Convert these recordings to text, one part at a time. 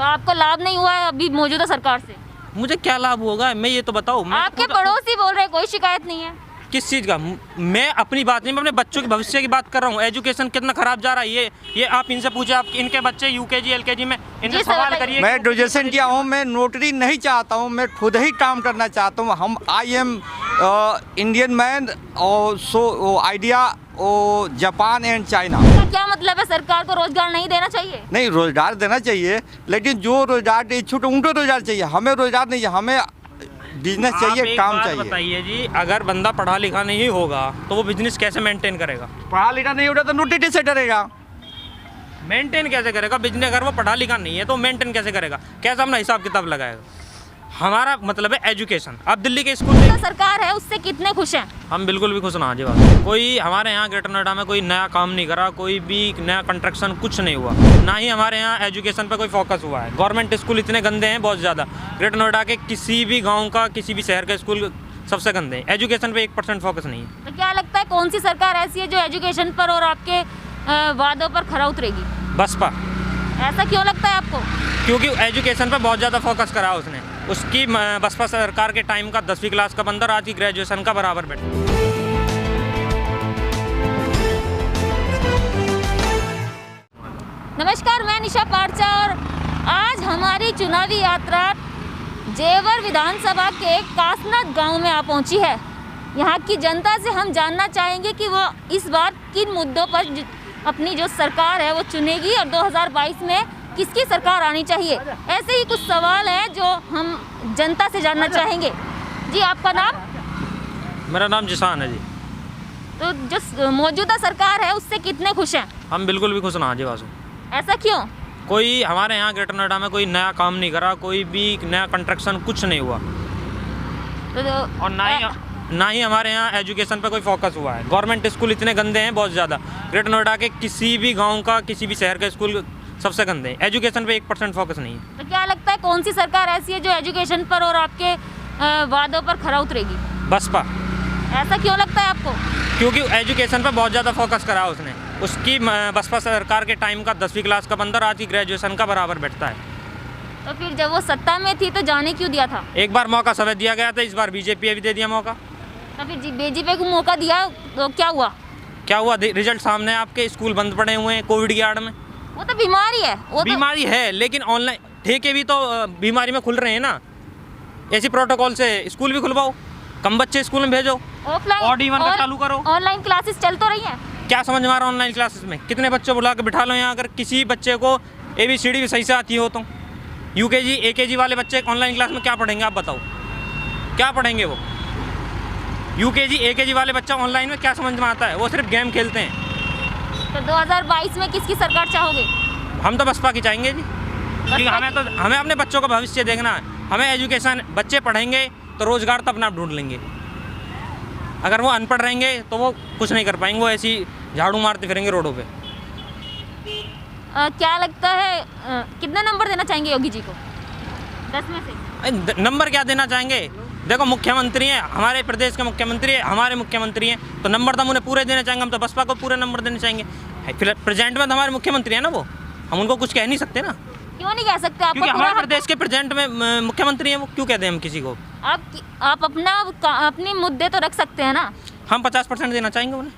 तो आपको लाभ नहीं हुआ है अभी मौजूदा सरकार से? मुझे क्या लाभ होगा, मैं ये तो बताओ। आपके पड़ोसी बोल रहे हैं कोई शिकायत नहीं है। किस चीज़ का? मैं अपनी बात नहीं, मैं अपने बच्चों के भविष्य की बात कर रहा हूँ। एजुकेशन कितना खराब जा रहा है ये आप इनसे पूछे, आप इनके बच्चे यूकेजी एलकेजी में, इनसे सवाल करिए। मैं ग्रेजुएशन किया हूँ, मैं नौकरी नहीं चाहता हूँ, मैं खुद ही काम करना चाहता हूँ। हम आई एम इंडियन मैन और so idea Japan and China. क्या मतलब है, सरकार को रोजगार नहीं देना चाहिए? नहीं, रोजगार देना चाहिए, लेकिन जो रोजगार के इच्छुक उनको रोजगार चाहिए, हमें रोजगार नहीं चाहिए, हमें बिजनेस चाहिए, काम चाहिए। बताइए जी, अगर बंदा पढ़ा लिखा नहीं होगा तो वो बिजनेस कैसे मेंटेन करेगा? पढ़ा लिखा नहीं होगा तो नौकरी कैसे करेगा? मेंटेन कैसे करेगा बिजनेस? अगर वो पढ़ा लिखा नहीं है तो मेंटेन कैसे करेगा? कैसे अपना हिसाब किताब लगाएगा? हमारा मतलब है एजुकेशन। अब दिल्ली के स्कूल में सरकार है उससे कितने खुश हैं? हम बिल्कुल भी खुश ना जी। बात कोई हमारे यहाँ ग्रेटर नोएडा में कोई नया काम नहीं करा, कोई भी नया कंस्ट्रक्शन कुछ नहीं हुआ, ना ही हमारे यहाँ एजुकेशन पे कोई फोकस हुआ है। गवर्नमेंट स्कूल इतने गंदे हैं बहुत ज़्यादा। ग्रेटर नोएडा के किसी भी गाँव का, किसी भी शहर का स्कूल सबसे गंदे हैं। एजुकेशन पे 1% फोकस नहीं है। तो क्या लगता है कौन सी सरकार ऐसी है जो एजुकेशन पर और आपके वादों पर खरा उतरेगी? बसपा। ऐसा क्यों लगता है आपको? क्योंकि एजुकेशन पे बहुत ज़्यादा फोकस करा उसने। उसकी बसपा सरकार के टाइम का 10वीं क्लास का बंदा आज की ग्रेजुएशन का बराबर बैठा। नमस्कार, मैं निशा पारचा और आज हमारी चुनावी यात्रा जेवर विधानसभा के कासनाथ गांव में आ पहुंची है। यहाँ की जनता से हम जानना चाहेंगे कि वो इस बार किन मुद्दों पर अपनी जो सरकार है वो चुनेगी और 2022 में किसकी सरकार आनी चाहिए। ऐसे ही कुछ सवाल हैं जो हम जनता से जानना चाहेंगे। जी, आपका नाम? मेरा नाम जिसान है जी। तो जो मौजूदा सरकार है उससे कितने खुश हैं? हम बिल्कुल भी खुश ना जी। वासु ऐसा क्यों? कोई हमारे यहाँ ग्रेटर नोएडा में कोई नया काम नहीं करा, कोई भी नया कंस्ट्रक्शन कुछ नहीं हुआ, और ना ही हमारे यहाँ एजुकेशन पे कोई फोकस हुआ है। गवर्नमेंट स्कूल इतने गंदे हैं बहुत ज़्यादा। ग्रेटर नोएडा के किसी भी गाँव का, किसी भी शहर का स्कूल सबसे गंदे हैं। एजुकेशन पे 1% फोकस नहीं है। तो क्या लगता है कौन सी सरकार ऐसी है जो एजुकेशन पर और आपके वादों पर खरा उतरेगी? बसपा। ऐसा क्यों लगता है आपको? क्योंकि एजुकेशन पे बहुत ज़्यादा फोकस करा उसने। उसकी बसपा सरकार के टाइम का 10वीं क्लास का बंदा आज की ग्रेजुएशन का बराबर बैठता है। तो फिर जब वो सत्ता में थी तो जाने क्यों दिया था? एक बार मौका समय दिया गया था, इस बार बीजेपी भी दे दिया मौका। तो फिर बीजेपी को मौका दिया तो क्या हुआ? क्या हुआ? रिजल्ट सामने, आपके स्कूल बंद पड़े हुए हैं कोविड की आड़ में। वो तो बीमारी है, वो बीमारी है, लेकिन ऑनलाइन ठेके भी तो बीमारी में खुल रहे हैं ना। ऐसी प्रोटोकॉल से स्कूल भी खुलवाओ, कम बच्चे स्कूल में भेजो, ऑफलाइन ऑड इवन का चालू करो। ऑनलाइन क्लासेस चल तो रही हैं। क्या समझ में आ रहा है ऑनलाइन क्लासेस में? कितने बच्चे बुला के बिठा लो यहाँ। अगर किसी बच्चे को ABCD भी सही से आती हो तो UKG AKG वाले बच्चे ऑनलाइन क्लास में क्या पढ़ेंगे? आप बताओ, क्या पढ़ेंगे वो? UKG AKG वाले बच्चा ऑनलाइन में क्या समझ में आता है? वो सिर्फ गेम खेलते हैं। तो 2022 में किसकी सरकार चाहोगे? हम तो बसपा की चाहेंगे जी, क्योंकि हमें अपने बच्चों का भविष्य देखना है। हमें एजुकेशन, बच्चे पढ़ेंगे तो रोज़गार तो अपना आप ढूंढ लेंगे। अगर वो अनपढ़ रहेंगे तो वो कुछ नहीं कर पाएंगे, वो ऐसी झाड़ू मारते फिरेंगे रोडों पे। क्या लगता है कितने नंबर देना चाहेंगे योगी जी को 10 में से? नंबर क्या देना चाहेंगे? देखो, मुख्यमंत्री हैं, हमारे प्रदेश के मुख्यमंत्री हैं, हमारे मुख्यमंत्री हैं, तो नंबर तो हम उन्हें पूरे देना चाहेंगे। हम तो बसपा को पूरे नंबर देना चाहेंगे। फिर प्रेजेंट में तो हमारे मुख्यमंत्री हैं ना, वो हम उनको कुछ कह नहीं सकते ना। क्यों नहीं कह सकते? क्योंकि हमारे प्रदेश के प्रेजेंट में मुख्यमंत्री हैं, वो क्यों कहते हैं हम किसी को? आप अपने मुद्दे तो रख सकते हैं ना। हम 50% देना चाहेंगे उन्हें,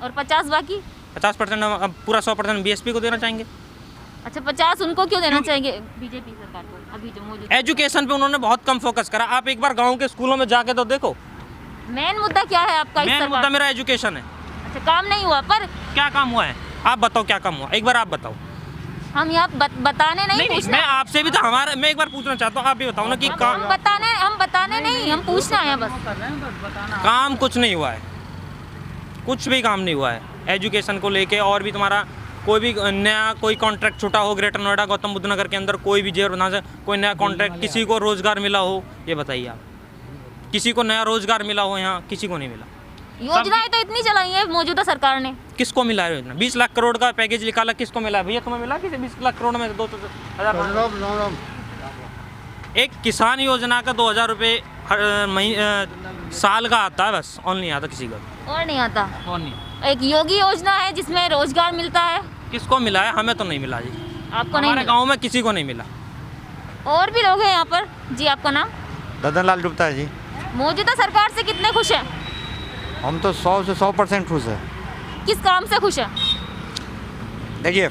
और 50 बाकी 50% हम पूरा 100% BSP को देना चाहेंगे। अच्छा, 50 उनको क्यों देना चाहेंगे बीजेपी सरकार को? अभी जो मौजूद एजुकेशन पे उन्होंने बहुत कम फोकस करा। आप एक बार गाँव के स्कूलों में जाके तो देखो। मेन मुद्दा क्या है आपका? मेन मुद्दा मेरा एजुकेशन है। अच्छा, काम नहीं हुआ, पर क्या काम हुआ है? आप बताओ क्या काम हुआ, एक बार आप बताओ। हम यहाँ बताने नहीं पूछना। मैं आपसे भी तो मैं एक बार पूछना चाहता हूँ, आप भी बताओ ना कि काम। हम बताने नहीं, हम पूछना है बस। काम कुछ नहीं हुआ है, कुछ भी काम नहीं हुआ है एजुकेशन को लेके। और भी तुम्हारा कोई भी नया कोई कॉन्ट्रैक्ट छूटा हो ग्रेटर नोएडा गौतम बुद्ध नगर के अंदर, कोई भी जेवर बना से कोई नया कॉन्ट्रैक्ट, किसी को रोजगार मिला हो ये बताइए आप? किसी को नया रोजगार मिला हो यहाँ? किसी को नहीं मिला। योजनाएं तो इतनी चलाई है मौजूदा सरकार ने। किसको मिला है योजना? 20 लाख करोड़ का पैकेज निकाला, किसको मिला है भैया? तुम्हें मिला किसी 20 लाख करोड़ में से 2,000? एक किसान योजना का 2,000 रुपये साल का आता है, बस और नहीं आता किसी का, और नहीं आता। और नहीं। एक योगी योजना है जिसमें रोजगार मिलता है। किसको मिला है? हमें तो नहीं मिला जी। आपको नहीं हमारे गाँव में किसी को नहीं मिला। और भी लोग हैं यहाँ पर। जी आपका नाम? ददन लाल गुप्ता है जी। मौजूदा सरकार से कितने खुश हैं? हम तो 100 से 100% खुश हैं। किस काम से खुश हैं? देखिए,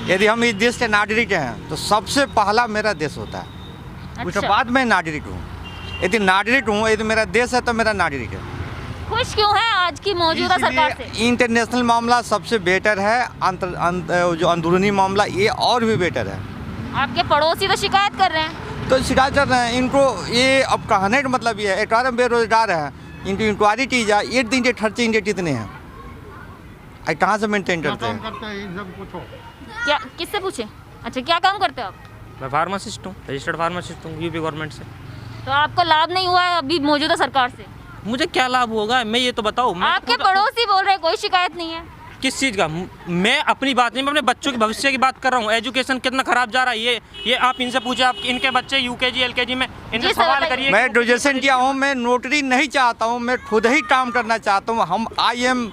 यदि हम इस देश के नागरिक हैं तो सबसे पहला मेरा देश होता है, उसके बाद मैं नागरिक हूँ। यदि नागरिक हूँ, यदि मेरा देश है तो मेरा नागरिक है। खुश क्यों है आज की मौजूदा सरकार से? इंटरनेशनल मामला सबसे बेटर है, जो अंदरूनी मामला ये और भी बेटर है। आपके पड़ोसी तो शिकायत कर रहे हैं। तो शिकायत कर रहे हैं, इनको ये अब कहने का मतलब ये है, 18 बेरोजगार हैं, इनको इंक्वायरी की जाए, एक दिन के खर्चे इनके कितने हैं, कहाँ से मेंटेन करते हैं? क्या किससे पूछे? अच्छा, क्या काम करते हो आप? मैं फार्मासिस्ट हूँ, रजिस्टर्ड फार्मासिस्ट हूँ यूपी गवर्नमेंट से। तो आपको लाभ नहीं हुआ है अभी मौजूदा सरकार से? मुझे क्या लाभ होगा, मैं ये तो बताओ। आपके पड़ोसी बोल रहे हैं कोई शिकायत नहीं है। किस चीज़ का? मैं अपनी बात नहीं, मैं अपने बच्चों के भविष्य की बात कर रहा हूँ। एजुकेशन कितना खराब जा रहा है ये आप इनसे पूछे, आप इनके बच्चे यूकेजी एलकेजी में, इनसे सवाल करिए। मैं ग्रेजुएशन किया हूँ, मैं नौकरी नहीं चाहता हूँ, मैं खुद ही काम करना चाहता हूँ। हम आई एम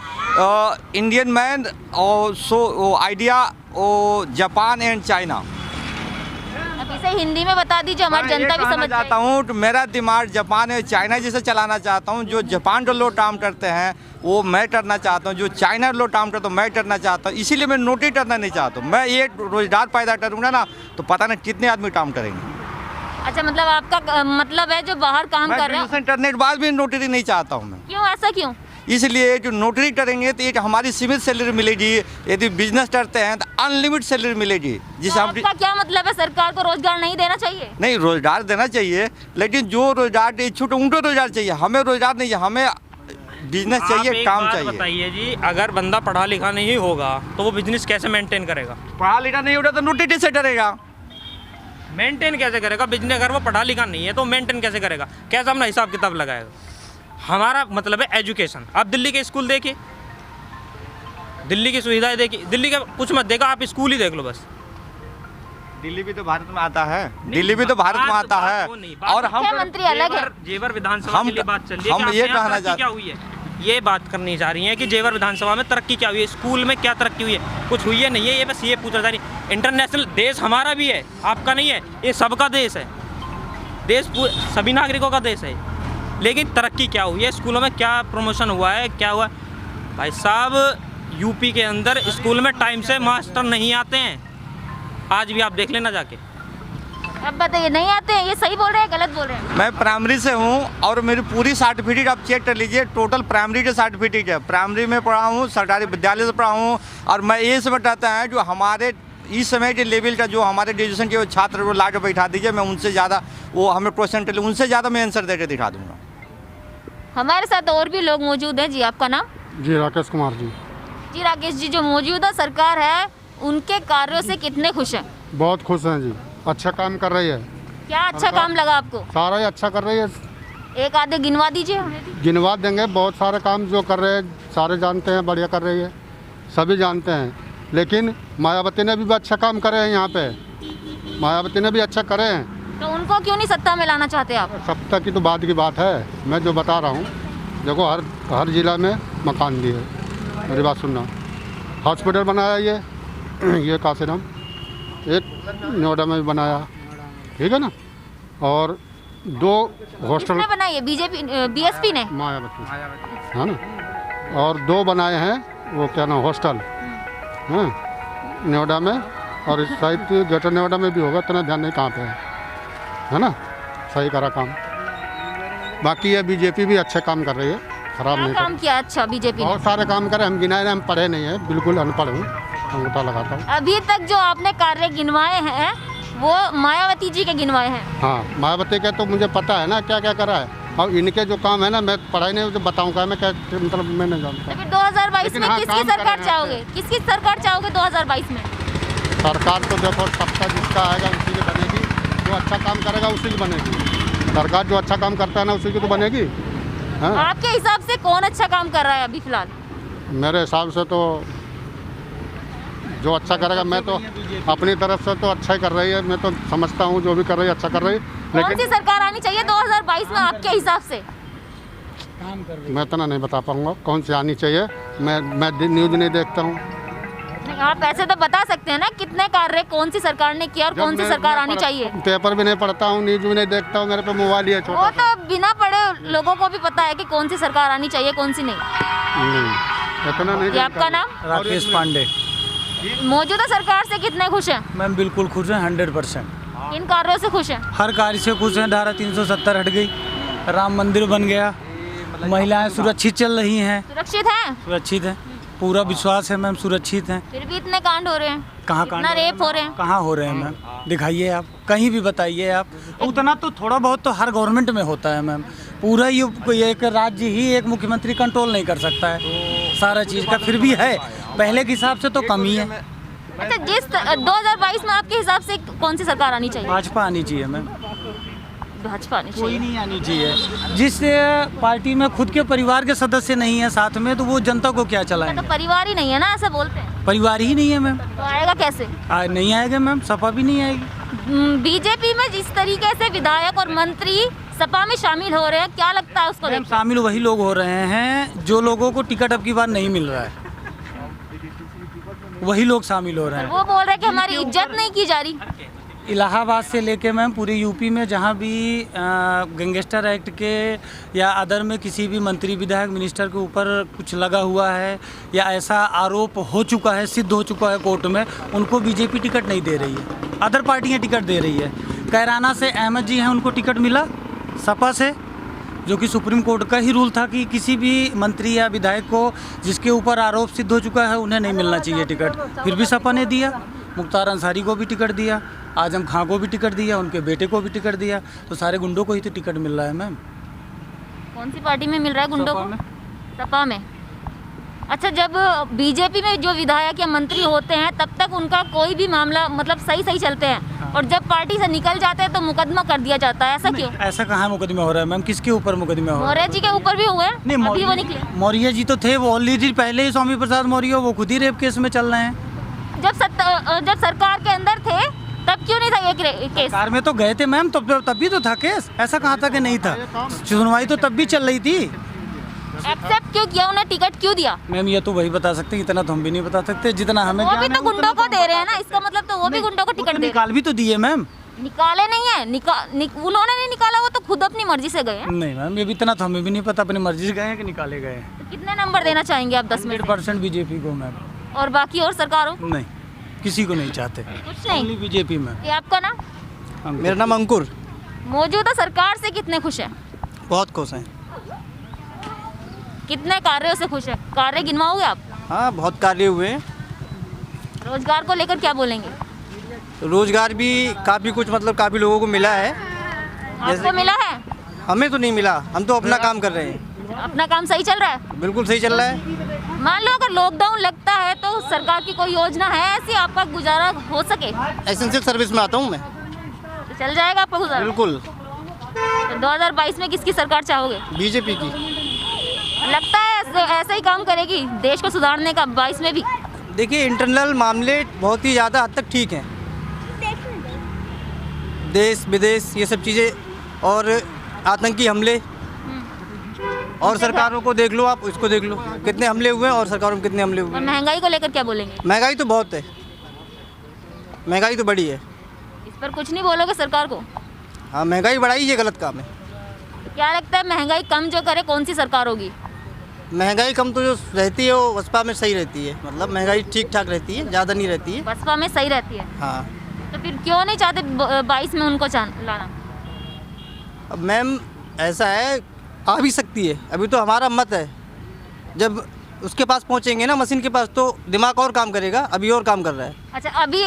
इंडियन मैन और so idea Japan and China. अब इसे हिंदी में बता दीजिए, हमारी जनता भी समझ चाहता हूँ तो मेरा दिमाग जापान और चाइना जैसे चलाना चाहता हूँ। जो जापान के लोग काम करते हैं वो मैं करना चाहता हूँ, जो चाइना के लोग काम करते हैं मैं करना चाहता हूँ। इसीलिए मैं नौकरी करना नहीं चाहता हूँ। मैं ये रोजगार पैदा करूँगा ना तो पता नहीं कितने आदमी काम करेंगे। अच्छा, मतलब आपका मतलब है जो बाहर काम कर रहे हैं। करने के बाद भी नौकरी नहीं चाहता हूँ मैं। क्यों, ऐसा क्यों? इसलिए जो नौकरी करेंगे तो एक हमारी सीमित सैलरी मिलेगी, यदि बिजनेस करते हैं तो अनलिमिटेड सैलरी मिलेगी। जिसे हम आपका क्या मतलब है, सरकार को रोजगार नहीं देना चाहिए? नहीं, रोजगार देना चाहिए, लेकिन जो रोजगार इच्छुक उनको रोजगार चाहिए, हमें रोजगार नहीं, हमें बिजनेस चाहिए, काम चाहिए। बताइए जी, अगर बंदा पढ़ा लिखा नहीं होगा तो वो बिजनेस कैसे मेंटेन करेगा? पढ़ा लिखा नहीं होगा तो नौकरी कैसे करेगा? मेंटेन कैसे करेगा बिजनेस? अगर वो पढ़ा लिखा नहीं है तो मेंटेन कैसे करेगा? कैसे अपना हिसाब किताब लगाएगा? हमारा मतलब है एजुकेशन। आप दिल्ली के स्कूल देखिए, दिल्ली की सुविधाएं देखिए, दिल्ली का कुछ मत देखा, आप स्कूल ही देख लो बस। दिल्ली भी तो भारत में आता है, दिल्ली भी तो भारत में आता है। और हम मुख्यमंत्री अलग है। जेवर विधानसभा के लिए बात चल रही है, हम ये कहना चाहते क्या हुई है, ये बात करनी चाह रही है कि जेवर विधानसभा में तरक्की क्या हुई है, स्कूल में क्या तरक्की हुई है? कुछ हुई है नहीं है, ये बस ये पूछना चाह रही है। इंटरनेशनल देश हमारा भी है, आपका नहीं है, ये सबका देश है, देश सभी नागरिकों का देश है। लेकिन तरक्की क्या हुई है, स्कूलों में क्या प्रमोशन हुआ है, क्या हुआ? भाई साहब, यूपी के अंदर स्कूल में टाइम से मास्टर नहीं आते हैं, आज भी आप देख लेना जाके। अब बताइए, नहीं आते हैं, ये सही बोल रहे हैं गलत बोल रहे हैं? मैं प्राइमरी से हूँ और मेरी पूरी सर्टिफिकेट आप चेक कर लीजिए, टोटल प्राइमरी के सर्टिफिकेट है। प्राइमरी में पढ़ा हूँ, सरकारी विद्यालय से पढ़ा हूँ। और मैं ये सब बताता है जो हमारे इस समय के लेवल का जो हमारे ग्रेजुएशन के छात्र वो ला के बैठा दीजिए, मैं उनसे ज़्यादा, वो हमें क्वेश्चन के उनसे ज़्यादा मैं आंसर दे के दिखा दूँगा। हमारे साथ और भी लोग मौजूद हैं। जी आपका नाम? जी राकेश कुमार जी। जी राकेश जी, जो मौजूदा सरकार है उनके कार्यों से कितने खुश हैं? बहुत खुश हैं जी, अच्छा काम कर रही है। क्या अच्छा काम लगा आपको? सारा ही अच्छा कर रही है। एक आधे गिनवा दीजिए हमें भी। गिनवा देंगे, बहुत सारे काम जो कर रहे हैं सारे जानते हैं, बढ़िया कर रही है, सभी जानते हैं। लेकिन मायावती ने भी अच्छा काम करे हैं, यहाँ पे मायावती ने भी अच्छा करे हैं, तो उनको क्यों नहीं सत्ता में लाना चाहते आप? सत्ता की तो बाद की बात है, मैं जो बता रहा हूँ, देखो हर जिला में मकान दिए, मेरी बात सुनना। हॉस्पिटल बनाया ये काशीराम, एक नोएडा में भी बनाया, ठीक है ना, और 2 हॉस्टल किसने बनाई है? बीजेपी बीएसपी ने? मायावती, है ना, और 2 बनाए हैं, वो क्या नाम, हॉस्टल हाँ नोएडा में, और इस साइड ग्रेटर नोएडा में भी होगा, इतना ध्यान नहीं कहाँ पे है ना, सही करा काम। बाकी ये बीजेपी भी अच्छा काम कर रही है, खराब नहीं काम किया अच्छा बीजेपी ने? बहुत सारे काम करे, हम गिनाए, हम पढ़े नहीं हैं, बिल्कुल अनपढ़ हूँ, अंगूठा लगाता हूँ। अभी तक जो आपने कार्य गिनवाए हैं वो मायावती जी के गिनवाए हैं? हाँ, मायावती का तो मुझे पता है ना क्या क्या करा है, और इनके जो काम है ना, मैं पढ़ाई नहीं तो बताऊँगा, मैं क्या मतलब मैं नहीं जानता। तो फिर 2022 में हाँ, किसकी सरकार चाहोगे? किसकी सरकार चाहोगे 2022 में? सरकार तो देखो सबका जिसका आएगा उसी की बनेगी, जो अच्छा काम करेगा उसी की बनेगी। सरकार जो अच्छा काम करता है ना उसी की तो बनेगी। हाँ? आपके हिसाब से कौन अच्छा काम कर रहा है अभी फिलहाल? मेरे हिसाब से तो जो अच्छा करेगा, मैं तो अपनी तरफ से तो अच्छा ही कर रही है, मैं तो समझता हूँ जो भी कर रही है अच्छा कर रही है। कौन सी सरकार आनी चाहिए 2022 में आपके हिसाब से? मैं इतना नहीं बता पाऊँगा कौन सी आनी चाहिए, मैं न्यूज़ नहीं देखता हूँ। नहीं, आप ऐसे तो बता सकते हैं ना कितने कार्य कौन सी सरकार ने किया और जब कौन सी मैं- सरकार मैं आनी पढ़- चाहिए। पेपर भी नहीं पढ़ता हूँ, न्यूज भी नहीं देखता हूँ, मेरे पे मोबाइल ही है वो छोटा सा। तो बिना पढ़े लोगों को भी पता है कि कौन सी सरकार आनी चाहिए कौन सी नहीं। नहीं, इतना नहीं ये आपका नाम? राकेश पांडे। मौजूदा सरकार से कितने खुश हैं? मैम बिल्कुल खुश हैं, 100%। किन कार्यों से खुश हैं? हर कार्य से खुश हैं। धारा 370 हट गई, राम मंदिर बन गया, महिलाएं सुरक्षित चल रही हैं। सुरक्षित हैं? सुरक्षित हैं, पूरा विश्वास है मैम, सुरक्षित हैं। फिर भी इतने कांड हो रहे हैं, कहाँ इतना कांड रेप हो रहे हैं। कहाँ हो रहे हैं मैम? दिखाइए आप, कहीं भी बताइए आप। उतना तो थोड़ा बहुत तो हर गवर्नमेंट में होता है मैम। पूरा ये एक राज्य ही एक मुख्यमंत्री कंट्रोल नहीं कर सकता है सारा चीज़ का, फिर भी है। पहले के हिसाब से तो कम ही है। अच्छा, जिस 2022 में आपके हिसाब से कौन सी सरकार आनी चाहिए? भाजपा आनी चाहिए मैम, भाजपा आनी कोई चाहिए। नहीं आनी चाहिए। जिस पार्टी में खुद के परिवार के सदस्य नहीं है साथ में, तो वो जनता को क्या चलाएंगे? तो परिवार ही नहीं है ना, ऐसा बोलते हैं। परिवार ही नहीं है मैम। तो आएगा कैसे? नहीं आएगा मैम, सपा भी नहीं आएगी। बीजेपी में जिस तरीके से विधायक और मंत्री सपा में शामिल हो रहे हैं, क्या लगता है उसको मैम देखकर? शामिल वही लोग हो रहे हैं जो लोगों को टिकट अब की बार नहीं मिल रहा है, वही लोग शामिल हो रहे हैं। वो बोल रहे हैं कि हमारी इज्जत नहीं की जा रही। इलाहाबाद से लेके मैम पूरे यूपी में जहाँ भी गैंगस्टर एक्ट के या अदर में किसी भी मंत्री विधायक मिनिस्टर के ऊपर कुछ लगा हुआ है या ऐसा आरोप हो चुका है, सिद्ध हो चुका है कोर्ट में, उनको बीजेपी टिकट नहीं दे रही है, अदर पार्टियाँ टिकट दे रही है। कैराना से अहमद जी हैं, उनको टिकट मिला सपा से, जो कि सुप्रीम कोर्ट का ही रूल था कि किसी भी मंत्री या विधायक को जिसके ऊपर आरोप सिद्ध हो चुका है उन्हें नहीं मिलना चाहिए टिकट, फिर भी सपा ने दिया। मुख्तार अंसारी को भी टिकट दिया, आजम खां को भी टिकट दिया, उनके बेटे को भी टिकट दिया, तो सारे गुंडों को ही तो टिकट मिल रहा है मैम। कौन सी पार्टी में मिल रहा है गुंडों सपा को? में। सपा में। अच्छा, जब बीजेपी में जो विधायक या मंत्री होते हैं तब तक उनका कोई भी मामला मतलब सही सही चलते हैं, और जब पार्टी से निकल जाते हैं तो मुकदमा कर दिया जाता है, ऐसा क्यों? ऐसा कहाँ मुकदमा हो रहा है मैम? किसके ऊपर मुकदमा हो रहा है? मौर्य जी के ऊपर भी हुए हैं, नहीं, अभी वो निकले। मौर्य जी तो थे, वो ऑलरेडी पहले ही स्वामी प्रसाद मौर्य वो खुद ही रेप केस में चल रहे हैं। जब सरकार के अंदर थे तब क्यों नहीं था ये केस? कार में तो गए थे मैम, तब भी तो था केस, ऐसा कहाँ था कि नहीं था? सुनवाई तो तब भी चल रही थी। एक्सेप्ट क्यों किया, उन्हें टिकट क्यों दिया? मैम ये तो वही बता सकते, इतना तो हम भी नहीं बता सकते जितना हमें वो भी ज्ञान तो है, गुंडों उतना को दे रहे हैं ना, इसका मतलब तो वो भी गुंडों को वो टिकट तो दे रहे निकाल भी तो दिए मैम। हैं। निकाले नहीं है, उन्होंने नहीं निकाला, वो तो खुद अपनी मर्जी से गए हैं। नहीं मैम, ये भी इतना तो हमें भी नहीं पता, अपनी मर्जी से गए हैं कि निकाले गए हैं। तो कितने नंबर देना चाहेंगे आप 10 में से? 100% बीजेपी को मैम। और बाकी और सरकारों? नहीं, किसी को नहीं चाहते, कुछ नहीं। ओनली बीजेपी में। ये आपका नाम? मेरा नाम अंकुर। मौजूदा सरकार से कितने खुश हैं? बहुत खुश हैं। कितने कार्यों से खुश हैं? कार्य गिनवाओगे आप? हाँ, बहुत कार्य हुए हैं। रोजगार को लेकर क्या बोलेंगे? रोजगार भी काफ़ी कुछ मतलब काफ़ी लोगों को मिला है। आपको मिला है? हमें तो नहीं मिला, हम तो अपना काम कर रहे हैं। अपना काम सही चल रहा है? बिल्कुल सही चल रहा है। मान लो अगर लॉकडाउन लगता है तो सरकार की कोई योजना है ऐसी आपका गुजारा हो सके? एसेंशियल सर्विस में आता हूँ मैं। तो चल जाएगा आपका गुजारा? बिल्कुल। तो 2022 में किसकी सरकार चाहोगे? बीजेपी की। लगता है ऐसा ही काम करेगी देश को सुधारने का 22 में भी? देखिए, इंटरनल मामले बहुत ही ज़्यादा हद तक ठीक हैं, देश विदेश ये सब चीज़ें, और आतंकी हमले, और सरकारों को देख लो, आप इसको देख लो कितने हमले हुए हैं और सरकारों में कितने हमले हुए और हैं। महंगाई को लेकर क्या बोलेंगे? महंगाई तो बहुत है, महंगाई तो बड़ी है। इस पर कुछ नहीं बोलोगे सरकार को? हाँ, महंगाई बढ़ाई ये गलत काम है। क्या लगता है महंगाई कम जो करे कौन सी सरकार होगी? महंगाई कम तो जो रहती है वो बसपा में सही रहती है, मतलब महंगाई ठीक ठाक रहती है, ज़्यादा नहीं रहती है। बसपा में सही रहती है? हाँ। तो फिर क्यों नहीं चाहते 22 में उनको लाना? अब मैम ऐसा है, आ भी सकती है, अभी तो हमारा मत है, जब उसके पास पहुंचेंगे ना मशीन के पास तो दिमाग और काम करेगा, अभी और काम कर रहा है। अच्छा, अभी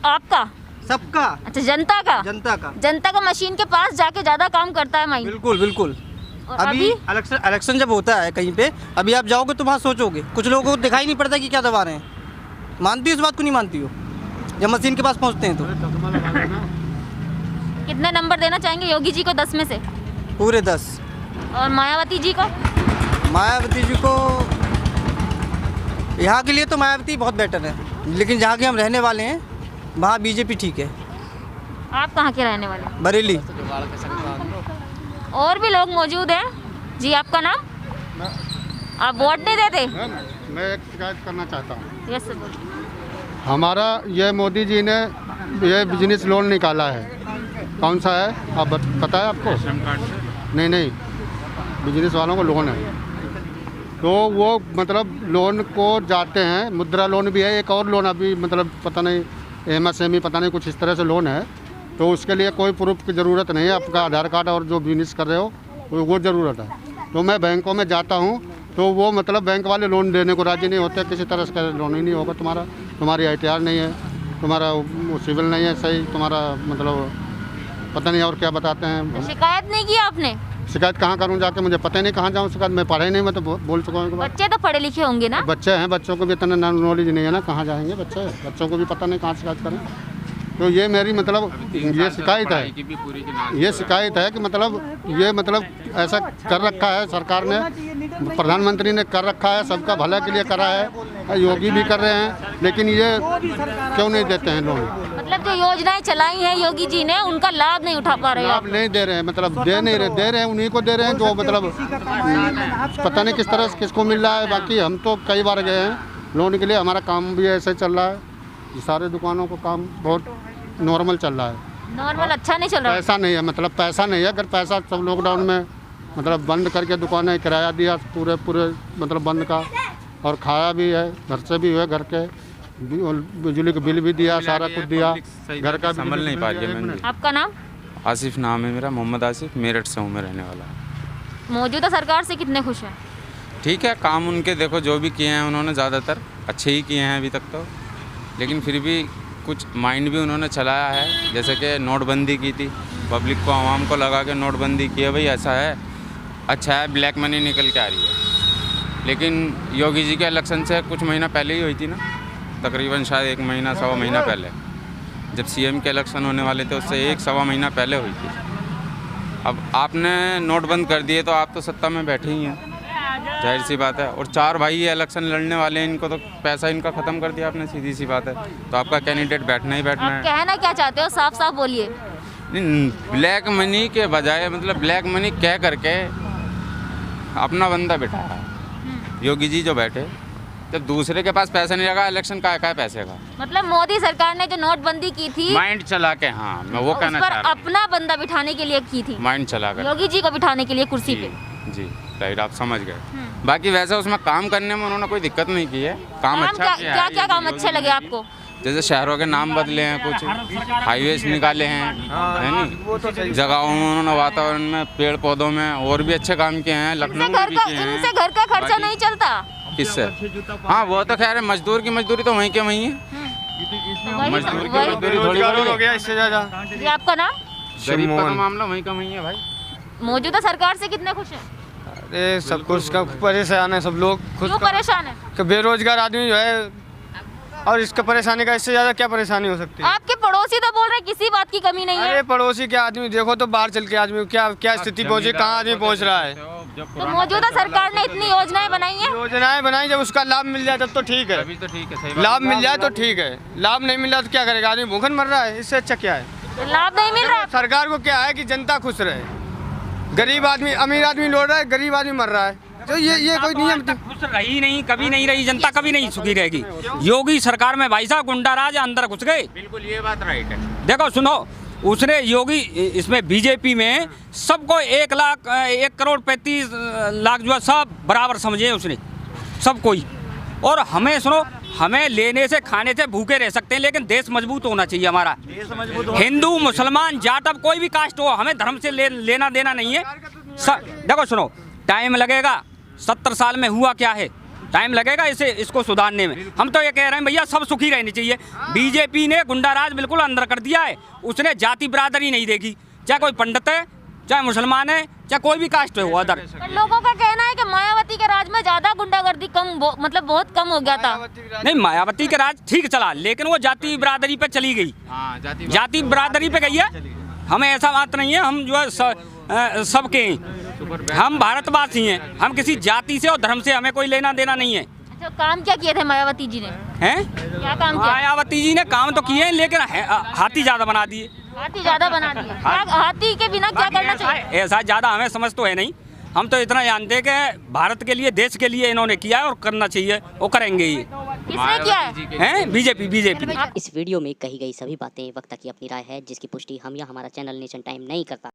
आपका? सबका। अच्छा, जनता का? जनता का मशीन के पास जाके ज़्यादा काम करता है माइंड? बिल्कुल बिल्कुल। और अभी इलेक्शन जब होता है कहीं पे, अभी आप जाओगे तो वहाँ सोचोगे, कुछ लोगों को दिखाई नहीं पड़ता कि क्या दबा रहे हैं। मानती हो इस बात को? नहीं मानती हो? जब मशीन के पास पहुँचते हैं तो कितने नंबर देना चाहेंगे योगी जी को 10 में से? पूरे 10। और मायावती जी को? मायावती जी को यहाँ के लिए तो मायावती बहुत बेटर है, लेकिन जहाँ के हम रहने वाले हैं वहाँ बीजेपी ठीक है। आप कहाँ के रहने वाले हैं? बरेली। और भी लोग मौजूद हैं। जी, आपका नाम? आप वोट नहीं देते? मैं एक शिकायत करना चाहता हूँ। यस सर, बोलिए। हमारा ये मोदी जी ने ये बिजनेस लोन निकाला है। कौन सा है आप पता है आपको? नहीं, बिजनेस वालों को लोन है। तो वो मतलब लोन को जाते हैं, मुद्रा लोन भी है, एक और लोन अभी मतलब पता नहीं MSME पता नहीं कुछ इस तरह से लोन है। तो उसके लिए कोई प्रूफ की ज़रूरत नहीं है, आपका आधार कार्ड और जो बिजनेस कर रहे हो वो ज़रूरत है। तो मैं बैंकों में जाता हूँ तो वो मतलब बैंक वाले लोन देने को राज़ी नहीं होते, किसी तरह का लोन ही नहीं होगा तुम्हारा, तुम्हारी ITR नहीं है, तुम्हारा सिविल नहीं है सही, तुम्हारा मतलब पता नहीं और क्या बताते हैं। शिकायत नहीं की आपने? शिकायत कहाँ करूँ जाके, मुझे पता ही नहीं कहाँ जाऊँ शिकायत, मैं पढ़े नहीं, मैं तो बोल चुका हूँ। बच्चे तो पढ़े लिखे होंगे ना? बच्चे हैं, बच्चों को भी इतना नॉलेज नहीं है ना, कहाँ जाएंगे बच्चों को भी पता नहीं कहाँ शिकायत करें। तो ये मेरी मतलब ये शिकायत है, ये शिकायत है कि मतलब ये मतलब ऐसा कर रखा है सरकार ने, प्रधानमंत्री ने कर रखा है, सबका भला के लिए करा है, योगी भी कर रहे हैं, लेकिन ये क्यों नहीं देते हैं लोन? मतलब जो योजनाएं चलाई हैं योगी जी ने उनका लाभ नहीं उठा पा रहे हो? लाभ नहीं दे रहे हैं, मतलब दे नहीं रहे, दे रहे हैं उन्हीं को दे रहे हैं जो मतलब पता नहीं किस तरह से किसको मिल रहा है। बाकी हम तो कई बार गए हैं लोन के लिए, हमारा काम भी ऐसे चल रहा है, सारे दुकानों को काम बहुत नॉर्मल चल रहा है। नॉर्मल अच्छा नहीं चल रहा? पैसा नहीं है, मतलब पैसा नहीं है। अगर पैसा सब लॉकडाउन में मतलब बंद करके दुकानें किराया दिया पूरे मतलब बंद का, और खाया भी है, घर से भी हुए, घर के बिजली का बिल भी दिया, सारा कुछ दिया, घर का संभल नहीं पा रही है। मैंने आपका नाम? आसिफ नाम है मेरा, मोहम्मद आसिफ, मेरठ से हूँ मैं रहने वाला। मौजूदा सरकार से कितने खुश हैं? ठीक है, काम उनके देखो जो भी किए हैं उन्होंने ज़्यादातर अच्छे ही किए हैं अभी तक तो, लेकिन फिर भी कुछ माइंड भी उन्होंने चलाया है। जैसे कि नोटबंदी की थी, पब्लिक को आवाम को लगा के नोटबंदी की है, भाई ऐसा है, अच्छा है, ब्लैक मनी निकल के आ रही है। लेकिन योगी जी के इलेक्शन से कुछ महीना पहले ही हुई थी ना, तकरीबन शायद 1 महीना सवा महीना पहले, जब CM के इलेक्शन होने वाले थे उससे 1 सवा महीना पहले हुई थी। अब आपने नोट बंद कर दिए तो आप तो सत्ता में बैठे ही हैं, जाहिर सी बात है। और 4 भाई ये इलेक्शन लड़ने वाले हैं, इनको तो पैसा इनका ख़त्म कर दिया आपने, सीधी सी बात है। तो आपका कैंडिडेट बैठना ही बैठना है। कहना क्या चाहते हो, साफ साफ बोलिए। नहीं, ब्लैक मनी के बजाय मतलब ब्लैक मनी कह करके अपना बंदा बैठाया योगी जी जो बैठे, जब दूसरे के पास पैसा नहीं लगा, इलेक्शन का है पैसे का। मतलब मोदी सरकार ने जो नोटबंदी की थी माइंड चला के, हाँ मैं वो कहना चाह रहा हूँ, अपना बंदा बिठाने के लिए की थी, माइंड चला कर योगी जी को बिठाने के लिए कुर्सी पे। जी राइट, आप समझ गए। बाकी वैसे उसमें काम करने में उन्होंने कोई दिक्कत नहीं की है, काम अच्छा किया है। क्या काम अच्छे लगे आपको? जैसे शहरों के नाम बदले हैं, कुछ हाईवेज निकाले हैं, है नहीं, जगहों में उन्होंने वातावरण में पेड़ पौधों में और भी अच्छे काम किए हैं। लखनऊ में भी किए हैं। इनसे घर का खर्चा नहीं चलता? किससे? हाँ वो तो खैर है, मजदूर की मजदूरी तो वहीं के वहीं है, मजदूर की मजदूरी थोड़ी बड़ी हो गया इससे ज़्यादा। जी आपका नाम? गरीब का तो मामला वहीं का वहीं है भाई। मौजूदा सरकार से कितने खुश हैं? अरे सब कुछ का परेशान है, सब लोग क्यों परेशान है? कि बेरोजगार आदमी जो है, और इसका परेशानी का इससे ज़्यादा क्या परेशानी हो सकती है? आपके पड़ोसी तो बोल रहे हैं किसी बात की कमी नहीं है। अरे पड़ोसी के आदमी देखो तो बाहर चल के आदमी क्या स्थिति पहुंची, कहाँ आदमी पहुंच रहा है। तो मौजूदा सरकार ने इतनी योजनाएं बनाई हैं, योजनाएं बनाई, जब उसका लाभ मिल जाए तब तो ठीक है, अभी तो ठीक है, सही लाभ मिल जाए तो ठीक है, लाभ नहीं मिल रहा तो क्या करेगा आदमी, भूखन मर रहा है, इससे अच्छा क्या है? लाभ नहीं मिल रहा। सरकार को क्या है कि जनता खुश रहे, गरीब आदमी अमीर आदमी लौट रहा है, गरीब आदमी मर रहा है, तो ये कोई नियम खुश रही नहीं, कभी नहीं रही जनता, कभी नहीं सुखी रहेगी। योगी सरकार में भाई साहब गुंडा राज अंदर घुस गए। बिल्कुल ये बात राइट है। देखो सुनो, उसने योगी इसमें बीजेपी में सबको 1 करोड़ 35 लाख जो है सब बराबर समझे उसने, सब कोई। और हमें सुनो, हमें लेने से खाने से भूखे रह सकते हैं, लेकिन देश मजबूत होना चाहिए हमारा। हिंदू मुसलमान जाट अब कोई भी कास्ट हो, हमें धर्म से लेना देना नहीं है। देखो सुनो, टाइम लगेगा, 70 साल में हुआ क्या है, टाइम लगेगा इसको सुधारने में। हम तो ये कह रहे हैं भैया सब सुखी रहनी चाहिए। बीजेपी ने गुंडाराज बिल्कुल अंदर कर दिया है, उसने जाति बिरादरी नहीं देखी, चाहे कोई पंडित है, चाहे मुसलमान है, चाहे कोई भी कास्ट हो अदर। लोगों का कहना है कि मायावती के राज में ज्यादा गुंडागर्दी मतलब बहुत कम हो गया था। नहीं, मायावती के राज ठीक चला, लेकिन वो जाति बिरादरी पे चली गई, जाति बिरादरी पे गई है। हमें ऐसा बात नहीं है, हम जो है सबके, हम भारतवासी हैं, हम किसी जाति से और धर्म से हमें कोई लेना देना नहीं है। अच्छा, काम क्या किए थे मायावती जी ने? हैं? क्या काम किया? मायावती जी ने काम तो किए, लेकिन हाथी ज्यादा बना दिए। हाथी ज्यादा बना दिए? हाथी के बिना क्या करना चाहिए? ऐसा ज्यादा हमें समझ तो है नहीं, हम तो इतना जानते हैं कि भारत के लिए, देश के लिए इन्होंने किया है और करना चाहिए, वो करेंगे ही। किसने किया है? हैं बीजेपी बीजेपी। इस वीडियो में कही गई सभी बातें वक्ता की अपनी राय है, जिसकी पुष्टि हम या हमारा चैनल नेशन टाइम नहीं करता।